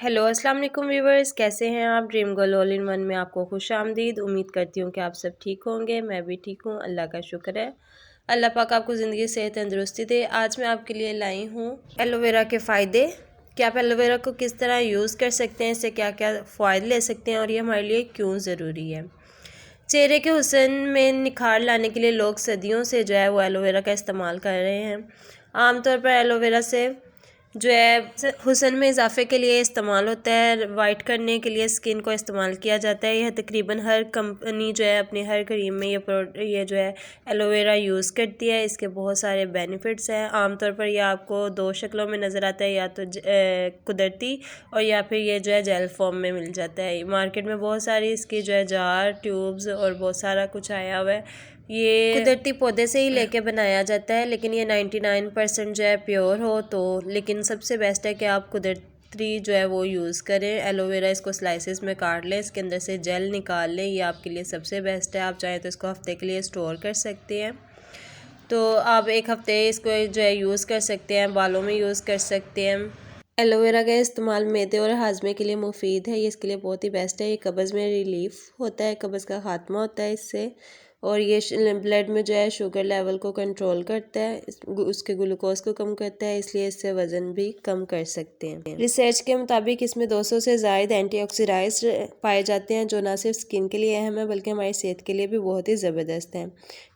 Hello अस्सलाम वालेकुम viewers, कैसे हैं आप। Dream girl all in one में आपको खुश आमदीद। उम्मीद करती हूँ कि आप सब ठीक होंगे। मैं भी ठीक हूँ, अल्लाह का शुक्र है। अल्लाह पाक आपको ज़िंदगी सेहत तंदुरुस्ती दे। आज मैं आपके लिए लाई हूँ एलोवेरा के फ़ायदे कि आप एलोवेरा को किस तरह यूज़ कर सकते हैं, इससे क्या क्या फ़ायदे ले सकते हैं और ये हमारे लिए क्यों ज़रूरी है। चेहरे के हुस्न में निखार लाने के लिए लोग सदियों से जो है वो एलोवेरा का इस्तेमाल कर रहे हैं। आमतौर पर एलोवेरा से जो है हुस्न में इजाफे के लिए इस्तेमाल होता है, वाइट करने के लिए स्किन को इस्तेमाल किया जाता है। यह तकरीबन हर कंपनी जो है अपनी हर क्रीम में ये जो है एलोवेरा यूज़ करती है। इसके बहुत सारे बेनिफिट्स हैं। आमतौर पर यह आपको दो शक्लों में नज़र आता है, या तो कुदरती और या फिर ये जो है जेल फॉर्म में मिल जाता है। मार्केट में बहुत सारी इसकी जो है जार, ट्यूब्स और बहुत सारा कुछ आया हुआ है। ये कुदरती पौधे से ही लेके बनाया जाता है, लेकिन ये 99% जो है प्योर हो तो। लेकिन सबसे बेस्ट है कि आप कुदरती जो है वो यूज़ करें। एलोवेरा इसको स्लाइसेस में काट लें, इसके अंदर से जेल निकाल लें, ये आपके लिए सबसे बेस्ट है। आप चाहें तो इसको हफ्ते के लिए स्टोर कर सकते हैं। तो आप एक हफ्ते इसको जो है यूज़ कर सकते हैं, बालों में यूज़ कर सकते हैं। एलोवेरा का इस्तेमाल मैदे और हाजमे के लिए मुफीद है, ये इसके लिए बहुत ही बेस्ट है। ये कब्ज़ में रिलीफ होता है, कब्ज़ का खात्मा होता है इससे। और ये ब्लड में जो है शुगर लेवल को कंट्रोल करता है, उसके ग्लूकोज को कम करता है, इसलिए इससे वज़न भी कम कर सकते हैं। रिसर्च के मुताबिक इसमें 200 से ज़ायद एंटीऑक्सीडांट्स पाए जाते हैं, जो ना सिर्फ स्किन के लिए अहम है बल्कि हमारी सेहत के लिए भी बहुत ही ज़बरदस्त है।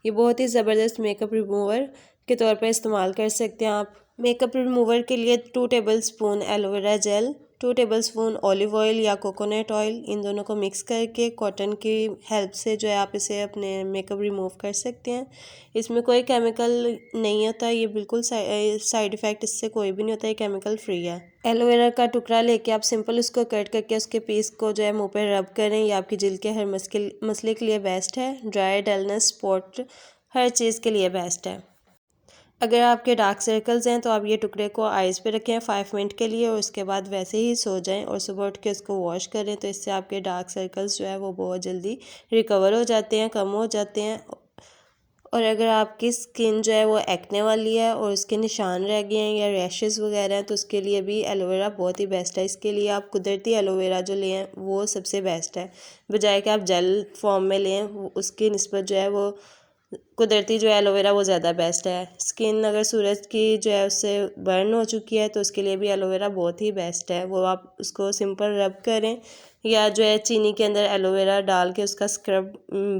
ये बहुत ही ज़बरदस्त मेकअप रिमूवर के तौर पर इस्तेमाल कर सकते हैं आप। मेकअप रिमूवर के लिए 2 tablespoon aloe vera gel, 2 tablespoon olive oil या कोकोनट ऑयल, इन दोनों को मिक्स करके कॉटन की हेल्प से जो है आप इसे अपने मेकअप रिमूव कर सकते हैं। इसमें कोई केमिकल नहीं होता, ये बिल्कुल साइड इफ़ेक्ट इससे कोई भी नहीं होता, ये केमिकल फ्री है। एलोवेरा का टुकड़ा लेके आप सिंपल उसको कट करके उसके पीस को जो है मुँह पर रब करें। ये आपकी जिल्द के हर मसले के लिए बेस्ट है। ड्राई, डलनेस, स्पॉट, हर चीज़ के लिए बेस्ट है। अगर आपके डार्क सर्कल्स हैं तो आप ये टुकड़े को आइज़ पे रखें 5 मिनट के लिए और उसके बाद वैसे ही सो जाएं और सुबह उठ के उसको वॉश करें, तो इससे आपके डार्क सर्कल्स जो है वो बहुत जल्दी रिकवर हो जाते हैं, कम हो जाते हैं। और अगर आपकी स्किन जो है वो एक्ने वाली है और उसके निशान रह गए हैं या रैशेज़ वगैरह हैं, तो उसके लिए भी एलोवेरा बहुत ही बेस्ट है। इसके लिए आप कुदरती एलोवेरा जो लें वो सबसे बेस्ट है, बजाय कि आप जेल फॉर्म में लें। उसकी निस्बत जो है वो कुदरती जो है एलोवेरा वो ज़्यादा बेस्ट है। स्किन अगर सूरज की जो है उससे बर्न हो चुकी है तो उसके लिए भी एलोवेरा बहुत ही बेस्ट है। वो आप उसको सिंपल रब करें या जो है चीनी के अंदर एलोवेरा डाल के उसका स्क्रब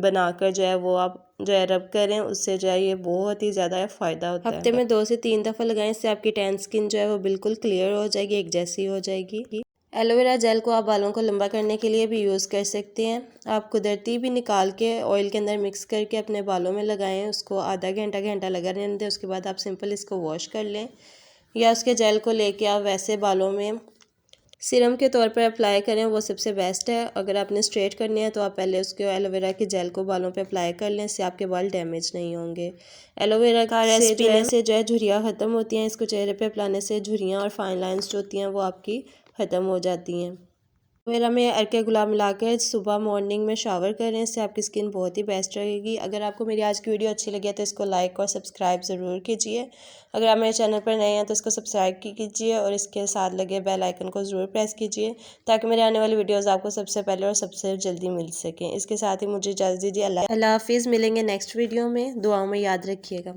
बनाकर जो है वो आप जो है रब करें, उससे जो है ये बहुत ही ज़्यादा फ़ायदा होता है। हफ्ते में 2 से 3 दफ़ा लगाएं, इससे आपकी टैन स्किन जो है वो बिल्कुल क्लियर हो जाएगी, एक जैसी हो जाएगी। एलोवेरा जेल को आप बालों को लंबा करने के लिए भी यूज़ कर सकते हैं। आप कुदरती भी निकाल के ऑयल के अंदर मिक्स करके अपने बालों में लगाएं, उसको आधा घंटा लगा रहने दें। उसके बाद आप सिंपल इसको वॉश कर लें, या उसके जेल को लेके आप वैसे बालों में सीरम के तौर पर अप्लाई करें, वो सबसे बेस्ट है। अगर आपने स्ट्रेट करने हैं तो आप पहले उसके एलोवेरा की जेल को बालों पे अप्लाई कर लें, इससे आपके बाल डैमेज नहीं होंगे। एलोवेरा का रस पीने से जो है झुर्रियाँ ख़त्म होती हैं। इसको चेहरे पे अप्लाने से झुर्रियाँ और फाइन लाइंस जो होती हैं वो आपकी ख़त्म हो जाती हैं। एलोवेरा में अर्के गुलाब मिलाकर सुबह मॉर्निंग में शावर करें, इससे आपकी स्किन बहुत ही बेस्ट रहेगी। अगर आपको मेरी आज की वीडियो अच्छी लगी है तो इसको लाइक और सब्सक्राइब ज़रूर कीजिए। अगर आप मेरे चैनल पर नए हैं तो इसको सब्सक्राइब कीजिए और इसके साथ लगे बेल आइकन को ज़रूर प्रेस कीजिए, ताकि मेरे आने वाली वीडियोज़ आपको सबसे पहले और सबसे जल्दी मिल सकें। इसके साथ ही मुझे इजाज़त दीजिए। अल्लाह हाफिज़। मिलेंगे नेक्स्ट वीडियो में, दुआओं में याद रखिएगा।